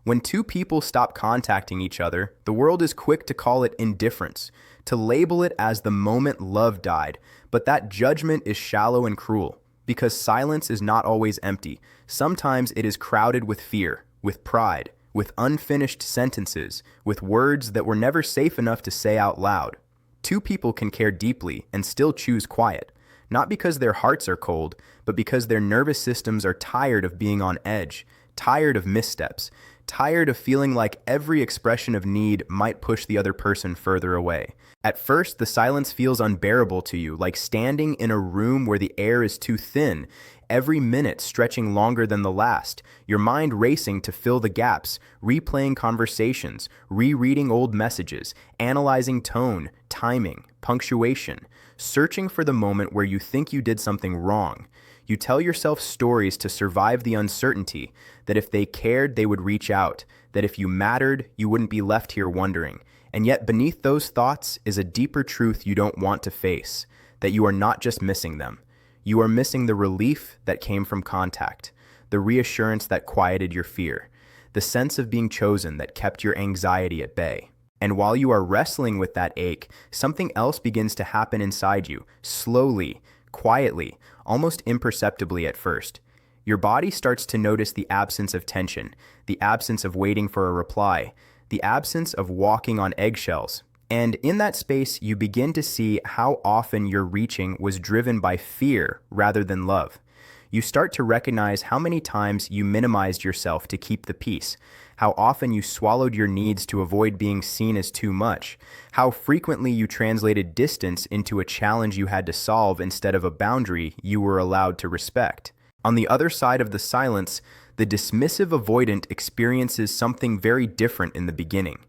When two people stop contacting each other, the world is quick to call it indifference, to label it as the moment love died, but that judgment is shallow and cruel, because silence is not always empty. Sometimes it is crowded with fear, with pride, with unfinished sentences, with words that were never safe enough to say out loud. Two people can care deeply and still choose quiet, not because their hearts are cold, but because their nervous systems are tired of being on edge, tired of missteps, tired of feeling like every expression of need might push the other person further away. At first, the silence feels unbearable to you, like standing in a room where the air is too thin, every minute stretching longer than the last, your mind racing to fill the gaps, replaying conversations, rereading old messages, analyzing tone, timing, punctuation, searching for the moment where you think you did something wrong. You tell yourself stories to survive the uncertainty, that if they cared, they would reach out, that if you mattered, you wouldn't be left here wondering. And yet beneath those thoughts is a deeper truth you don't want to face, that you are not just missing them. You are missing the relief that came from contact, the reassurance that quieted your fear, the sense of being chosen that kept your anxiety at bay. And while you are wrestling with that ache, something else begins to happen inside you, slowly, quietly, almost imperceptibly at first. Your body starts to notice the absence of tension, the absence of waiting for a reply, the absence of walking on eggshells. And in that space, you begin to see how often your reaching was driven by fear rather than love. You start to recognize how many times you minimized yourself to keep the peace, how often you swallowed your needs to avoid being seen as too much, how frequently you translated distance into a challenge you had to solve instead of a boundary you were allowed to respect. On the other side of the silence, the dismissive avoidant experiences something very different in the beginning.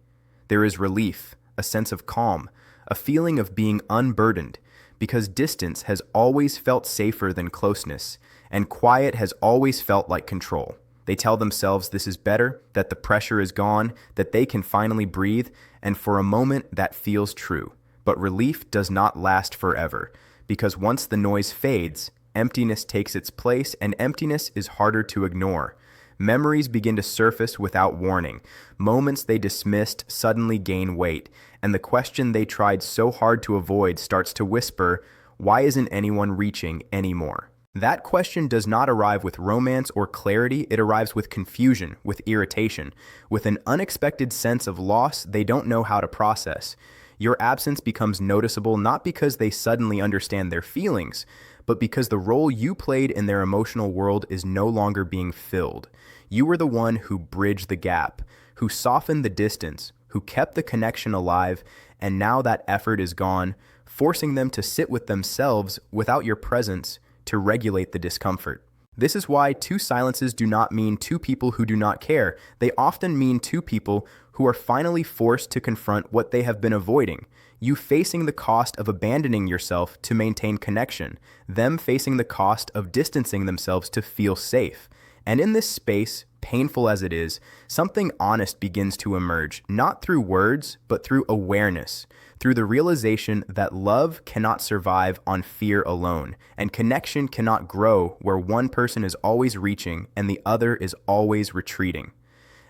There is relief, a sense of calm, a feeling of being unburdened, because distance has always felt safer than closeness, and quiet has always felt like control. They tell themselves this is better, that the pressure is gone, that they can finally breathe, and for a moment that feels true. But relief does not last forever, because once the noise fades, emptiness takes its place, and emptiness is harder to ignore. Memories begin to surface without warning. Moments they dismissed suddenly gain weight, and the question they tried so hard to avoid starts to whisper, "Why isn't anyone reaching anymore?" That question does not arrive with romance or clarity, it arrives with confusion, with irritation, with an unexpected sense of loss they don't know how to process. Your absence becomes noticeable not because they suddenly understand their feelings, but because the role you played in their emotional world is no longer being filled. You were the one who bridged the gap, who softened the distance, who kept the connection alive, and now that effort is gone, forcing them to sit with themselves without your presence to regulate the discomfort. This is why two silences do not mean two people who do not care. They often mean two people who are finally forced to confront what they have been avoiding. You facing the cost of abandoning yourself to maintain connection, them facing the cost of distancing themselves to feel safe. And in this space, painful as it is, something honest begins to emerge, not through words, but through awareness, through the realization that love cannot survive on fear alone, and connection cannot grow where one person is always reaching and the other is always retreating.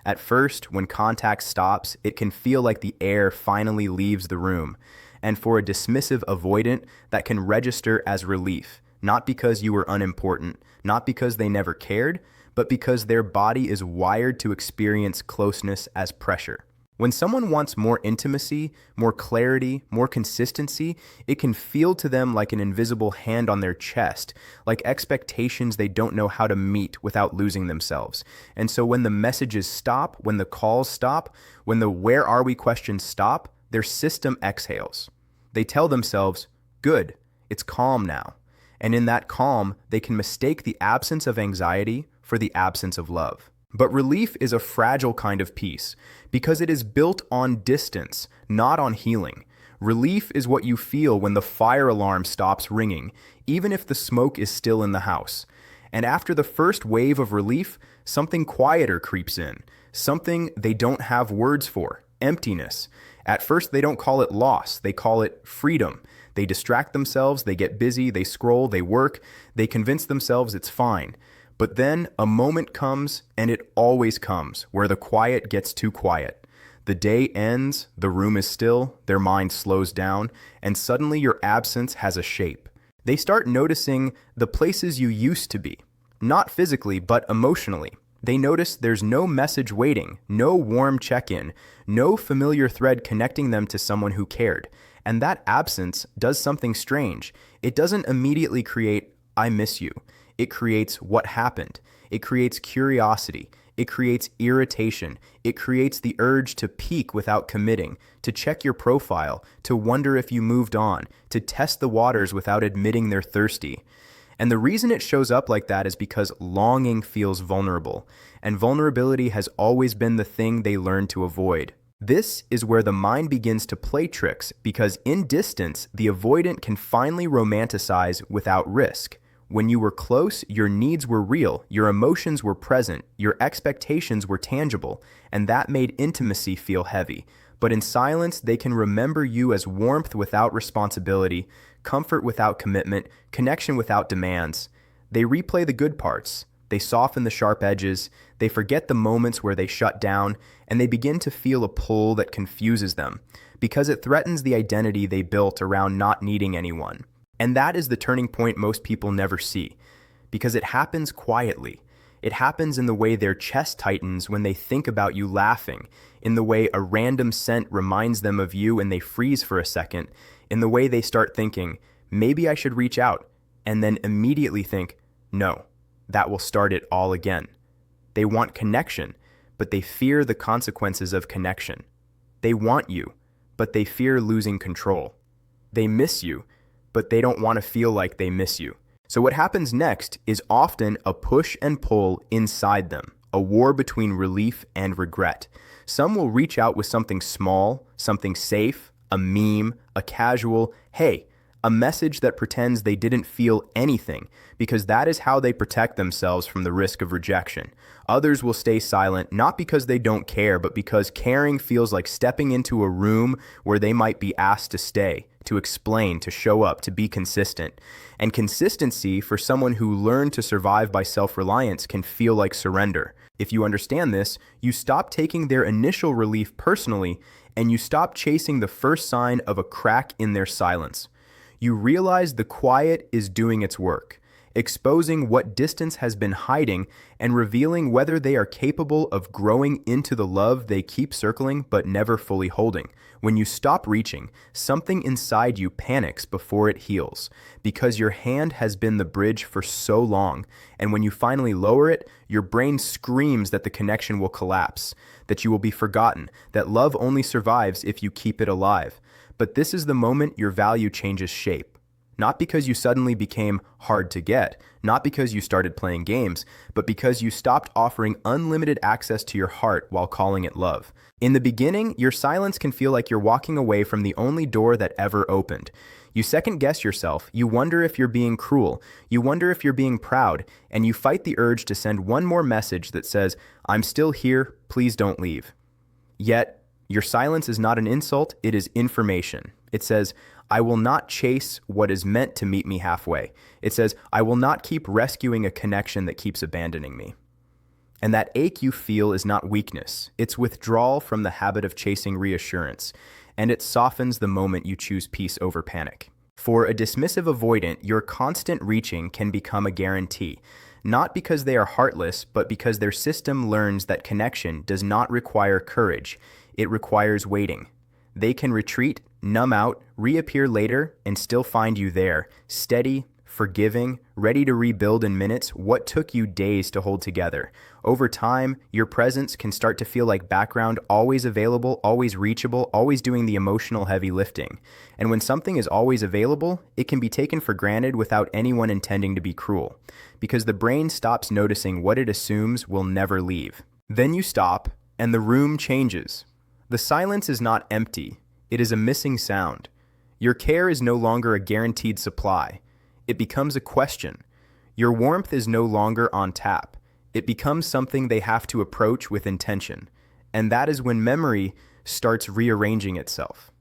At first, when contact stops, it can feel like the air finally leaves the room, and for a dismissive avoidant, that can register as relief, not because you were unimportant, not because they never cared, but because their body is wired to experience closeness as pressure. When someone wants more intimacy, more clarity, more consistency, it can feel to them like an invisible hand on their chest, like expectations they don't know how to meet without losing themselves. And so when the messages stop, when the calls stop, when the "where are we" questions stop, their system exhales. They tell themselves, "Good, it's calm now." And in that calm, they can mistake the absence of anxiety for the absence of love. But relief is a fragile kind of peace because it is built on distance, not on healing. Relief is what you feel when the fire alarm stops ringing, even if the smoke is still in the house. And after the first wave of relief, something quieter creeps in, something they don't have words for: emptiness. At first, they don't call it loss, they call it freedom. They distract themselves, they get busy, they scroll, they work, they convince themselves it's fine. But then a moment comes, and it always comes, where the quiet gets too quiet. The day ends, the room is still, their mind slows down, and suddenly your absence has a shape. They start noticing the places you used to be, not physically, but emotionally. They notice there's no message waiting, no warm check-in, no familiar thread connecting them to someone who cared. And that absence does something strange. It doesn't immediately create, "I miss you." It creates what happened. It creates curiosity. It creates irritation. It creates the urge to peek without committing, to check your profile, to wonder if you moved on, to test the waters without admitting they're thirsty. And the reason it shows up like that is because longing feels vulnerable, and vulnerability has always been the thing they learn to avoid. This is where the mind begins to play tricks, because in distance, the avoidant can finally romanticize without risk. When you were close, your needs were real, your emotions were present, your expectations were tangible, and that made intimacy feel heavy. But in silence, they can remember you as warmth without responsibility, comfort without commitment, connection without demands. They replay the good parts. They soften the sharp edges. They forget the moments where they shut down, and they begin to feel a pull that confuses them, because it threatens the identity they built around not needing anyone. And that is the turning point most people never see, because it happens quietly. It happens in the way their chest tightens when they think about you laughing, in the way a random scent reminds them of you and they freeze for a second, in the way they start thinking, "Maybe I should reach out," and then immediately think, "No, that will start it all again." They want connection, but they fear the consequences of connection. They want you, but they fear losing control. They miss you, but they don't want to feel like they miss you. So what happens next is often a push and pull inside them, a war between relief and regret. Some will reach out with something small, something safe, a meme, a casual, "Hey," a message that pretends they didn't feel anything, because that is how they protect themselves from the risk of rejection. Others will stay silent, not because they don't care, but because caring feels like stepping into a room where they might be asked to stay, to explain, to show up, to be consistent. And consistency, for someone who learned to survive by self-reliance, can feel like surrender. If you understand this, you stop taking their initial relief personally, and you stop chasing the first sign of a crack in their silence. You realize the quiet is doing its work, exposing what distance has been hiding and revealing whether they are capable of growing into the love they keep circling but never fully holding. When you stop reaching, something inside you panics before it heals, because your hand has been the bridge for so long, and when you finally lower it, your brain screams that the connection will collapse, that you will be forgotten, that love only survives if you keep it alive. But this is the moment your value changes shape. Not because you suddenly became hard to get, not because you started playing games, but because you stopped offering unlimited access to your heart while calling it love. In the beginning, your silence can feel like you're walking away from the only door that ever opened. You second guess yourself, you wonder if you're being cruel, you wonder if you're being proud, and you fight the urge to send one more message that says, "I'm still here, please don't leave." Yet, your silence is not an insult, it is information. It says, "I will not chase what is meant to meet me halfway." It says, "I will not keep rescuing a connection that keeps abandoning me." And that ache you feel is not weakness. It's withdrawal from the habit of chasing reassurance, and it softens the moment you choose peace over panic. For a dismissive avoidant, your constant reaching can become a guarantee, not because they are heartless, but because their system learns that connection does not require courage. It requires waiting. They can retreat, numb out, reappear later, and still find you there, steady, forgiving, ready to rebuild in minutes what took you days to hold together. Over time, your presence can start to feel like background, always available, always reachable, always doing the emotional heavy lifting. And when something is always available, it can be taken for granted without anyone intending to be cruel, because the brain stops noticing what it assumes will never leave. Then you stop, and the room changes. The silence is not empty, it is a missing sound. Your care is no longer a guaranteed supply. It becomes a question. Your warmth is no longer on tap. It becomes something they have to approach with intention. And that is when memory starts rearranging itself.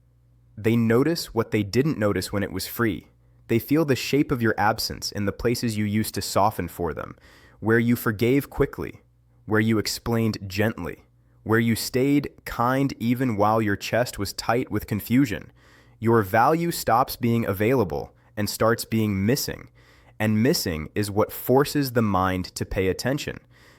They notice what they didn't notice when it was free. They feel the shape of your absence in the places you used to soften for them. where you forgave quickly, where you explained gently, where you stayed kind even while your chest was tight with confusion. Your value stops being available and starts being missing. And missing is what forces the mind to pay attention,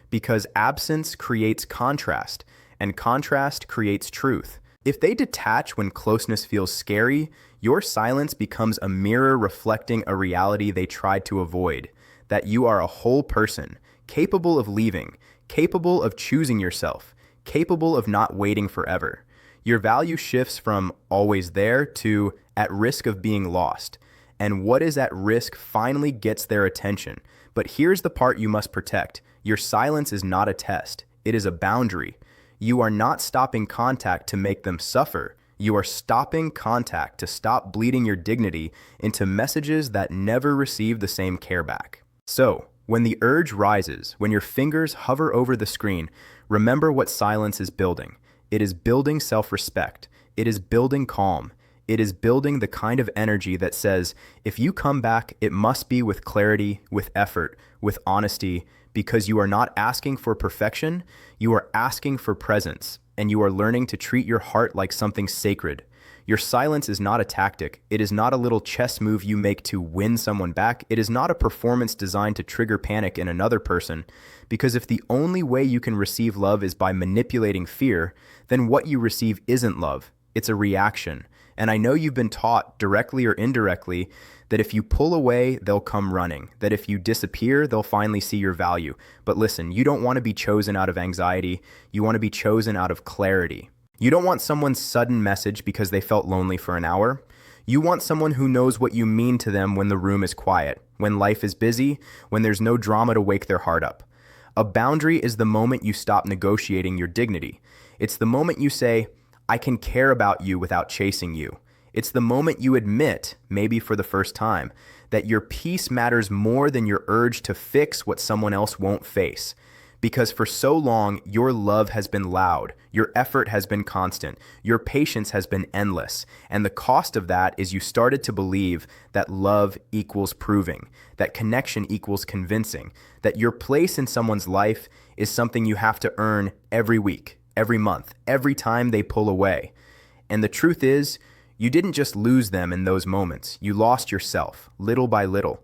because absence creates contrast, and contrast creates truth. If they detach when closeness feels scary, your silence becomes a mirror reflecting a reality they tried to avoid, that you are a whole person, capable of leaving, capable of choosing yourself, capable of not waiting forever. Your value shifts from always there to at risk of being lost. And what is at risk finally gets their attention. But here's the part you must protect. Your silence is not a test. It is a boundary. You are not stopping contact to make them suffer. You are stopping contact to stop bleeding your dignity into messages that never receive the same care back. So, when the urge rises, when your fingers hover over the screen, remember what silence is building. It is building self-respect. It is building calm. It is building the kind of energy that says, if you come back, it must be with clarity, with effort, with honesty, because you are not asking for perfection, you are asking for presence, and you are learning to treat your heart like something sacred. Your silence is not a tactic. It is not a little chess move you make to win someone back. It is not a performance designed to trigger panic in another person, because if the only way you can receive love is by manipulating fear, then what you receive isn't love. It's a reaction. And I know you've been taught, directly or indirectly, that if you pull away, they'll come running. That if you disappear, they'll finally see your value. But listen, you don't want to be chosen out of anxiety. You want to be chosen out of clarity. You don't want someone's sudden message because they felt lonely for an hour. You want someone who knows what you mean to them when the room is quiet, when life is busy, when there's no drama to wake their heart up. A boundary is the moment you stop negotiating your dignity. It's the moment you say, I can care about you without chasing you. It's the moment you admit, maybe for the first time, that your peace matters more than your urge to fix what someone else won't face. Because for so long, your love has been loud, your effort has been constant, your patience has been endless, and the cost of that is you started to believe that love equals proving, that connection equals convincing, that your place in someone's life is something you have to earn every week, every month, every time they pull away. And the truth is, you didn't just lose them in those moments, you lost yourself, little by little,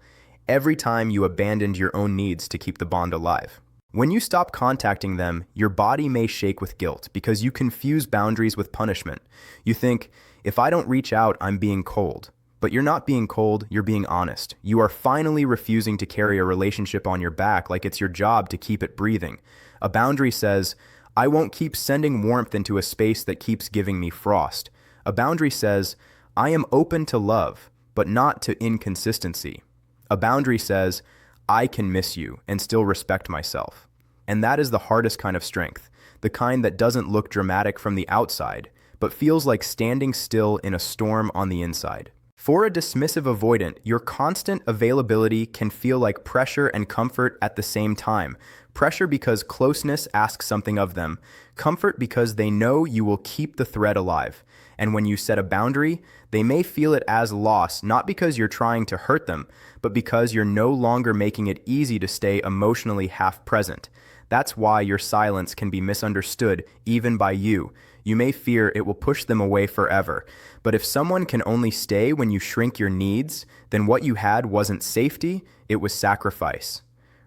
every time you abandoned your own needs to keep the bond alive. When you stop contacting them, your body may shake with guilt because you confuse boundaries with punishment. You think, if I don't reach out, I'm being cold. But you're not being cold, you're being honest. You are finally refusing to carry a relationship on your back like it's your job to keep it breathing. A boundary says, I won't keep sending warmth into a space that keeps giving me frost. A boundary says, I am open to love, but not to inconsistency. A boundary says, I can miss you and still respect myself. And that is the hardest kind of strength, the kind that doesn't look dramatic from the outside, but feels like standing still in a storm on the inside. For a dismissive avoidant, your constant availability can feel like pressure and comfort at the same time. Pressure because closeness asks something of them. Comfort because they know you will keep the thread alive. And when you set a boundary, they may feel it as loss, not because you're trying to hurt them, but because you're no longer making it easy to stay emotionally half present. That's why your silence can be misunderstood, even by you. You may fear it will push them away forever. But if someone can only stay when you shrink your needs, then what you had wasn't safety, it was sacrifice.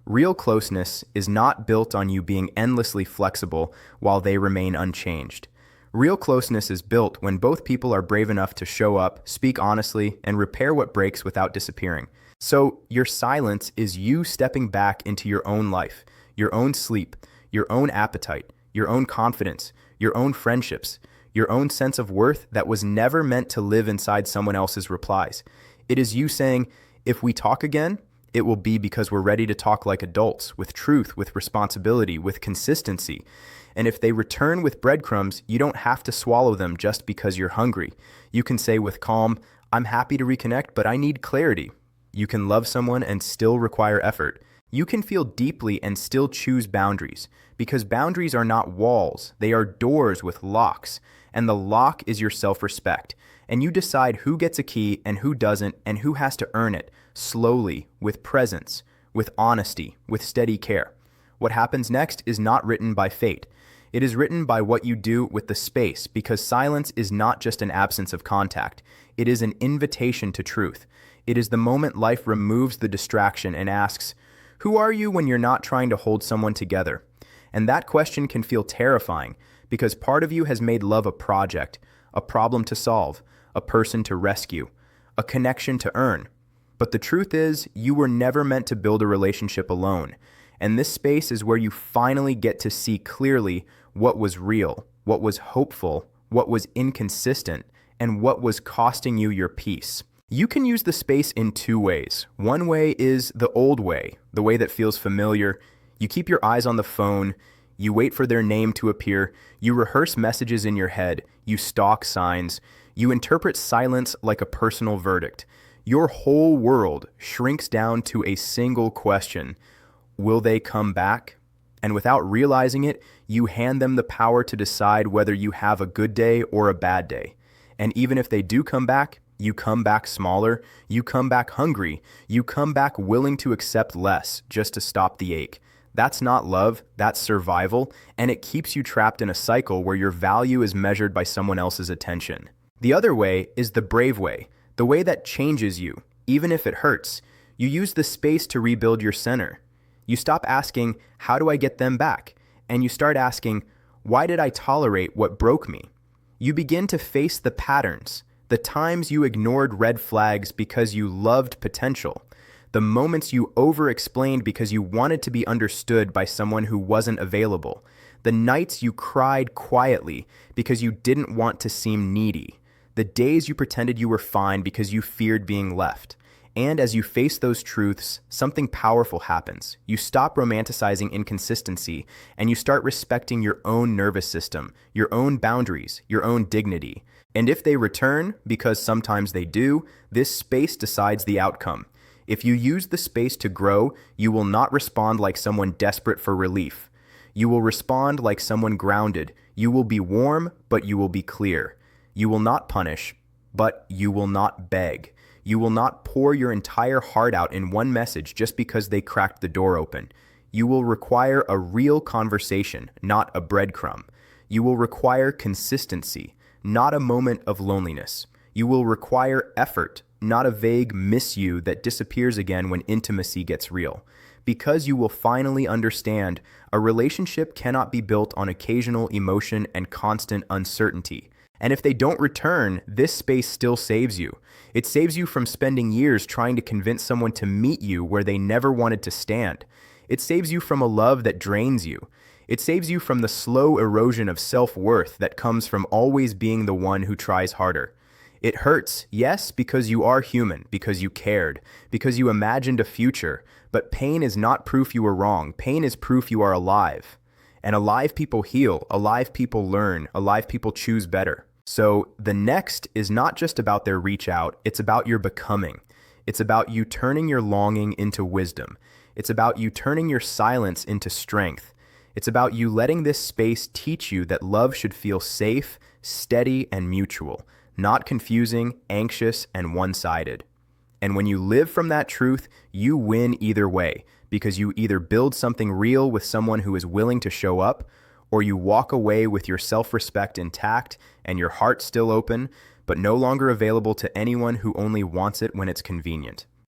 Real closeness is not built on you being endlessly flexible while they remain unchanged. Real closeness is built when both people are brave enough to show up, speak honestly, and repair what breaks without disappearing. So your silence is you stepping back into your own life, your own sleep, your own appetite, your own confidence, your own friendships, your own sense of worth that was never meant to live inside someone else's replies. It is you saying, if we talk again, it will be because we're ready to talk like adults, with truth, with responsibility, with consistency. And if they return with breadcrumbs, you don't have to swallow them just because you're hungry. You can say with calm, I'm happy to reconnect, but I need clarity. You can love someone and still require effort. You can feel deeply and still choose boundaries, because boundaries are not walls, they are doors with locks, and the lock is your self-respect. And you decide who gets a key and who doesn't, and who has to earn it, slowly, with presence, with honesty, with steady care. What happens next is not written by fate. It is written by what you do with the space, because silence is not just an absence of contact. It is an invitation to truth. It is the moment life removes the distraction and asks, "Who are you when you're not trying to hold someone together?" And that question can feel terrifying, because part of you has made love a project, a problem to solve, a person to rescue, a connection to earn. But the truth is, you were never meant to build a relationship alone. And this space is where you finally get to see clearly what was real, what was hopeful, what was inconsistent, and what was costing you your peace. You can use the space in two ways. One way is the old way, the way that feels familiar. You keep your eyes on the phone, you wait for their name to appear, you rehearse messages in your head, you stalk signs, you interpret silence like a personal verdict. Your whole world shrinks down to a single question: will they come back? And without realizing it, you hand them the power to decide whether you have a good day or a bad day. And even if they do come back, you come back smaller, you come back hungry, you come back willing to accept less just to stop the ache. That's not love, that's survival, and it keeps you trapped in a cycle where your value is measured by someone else's attention. The other way is the brave way, the way that changes you, even if it hurts. You use the space to rebuild your center. You stop asking, "How do I get them back?" And you start asking, "Why did I tolerate what broke me?" You begin to face the patterns, the times you ignored red flags because you loved potential, the moments you over-explained because you wanted to be understood by someone who wasn't available, the nights you cried quietly because you didn't want to seem needy, the days you pretended you were fine because you feared being left. And as you face those truths, something powerful happens. You stop romanticizing inconsistency, and you start respecting your own nervous system, your own boundaries, your own dignity. And if they return, because sometimes they do, this space decides the outcome. If you use the space to grow, you will not respond like someone desperate for relief. You will respond like someone grounded. You will be warm, but you will be clear. You will not punish, but you will not beg. You will not pour your entire heart out in one message just because they cracked the door open. You will require a real conversation, not a breadcrumb. You will require consistency, not a moment of loneliness. You will require effort, not a vague miss you that disappears again when intimacy gets real. Because you will finally understand, a relationship cannot be built on occasional emotion and constant uncertainty. And if they don't return, this space still saves you. It saves you from spending years trying to convince someone to meet you where they never wanted to stand. It saves you from a love that drains you. It saves you from the slow erosion of self-worth that comes from always being the one who tries harder. It hurts, yes, because you are human, because you cared, because you imagined a future, but pain is not proof you were wrong. Pain is proof you are alive. And alive people heal, alive people learn, alive people choose better. So the next is not just about their reach out, it's about your becoming. It's about you turning your longing into wisdom. It's about you turning your silence into strength. It's about you letting this space teach you that love should feel safe, steady, and mutual, not confusing, anxious, and one-sided. And when you live from that truth, you win either way, because you either build something real with someone who is willing to show up, or you walk away with your self-respect intact and your heart still open, but no longer available to anyone who only wants it when it's convenient.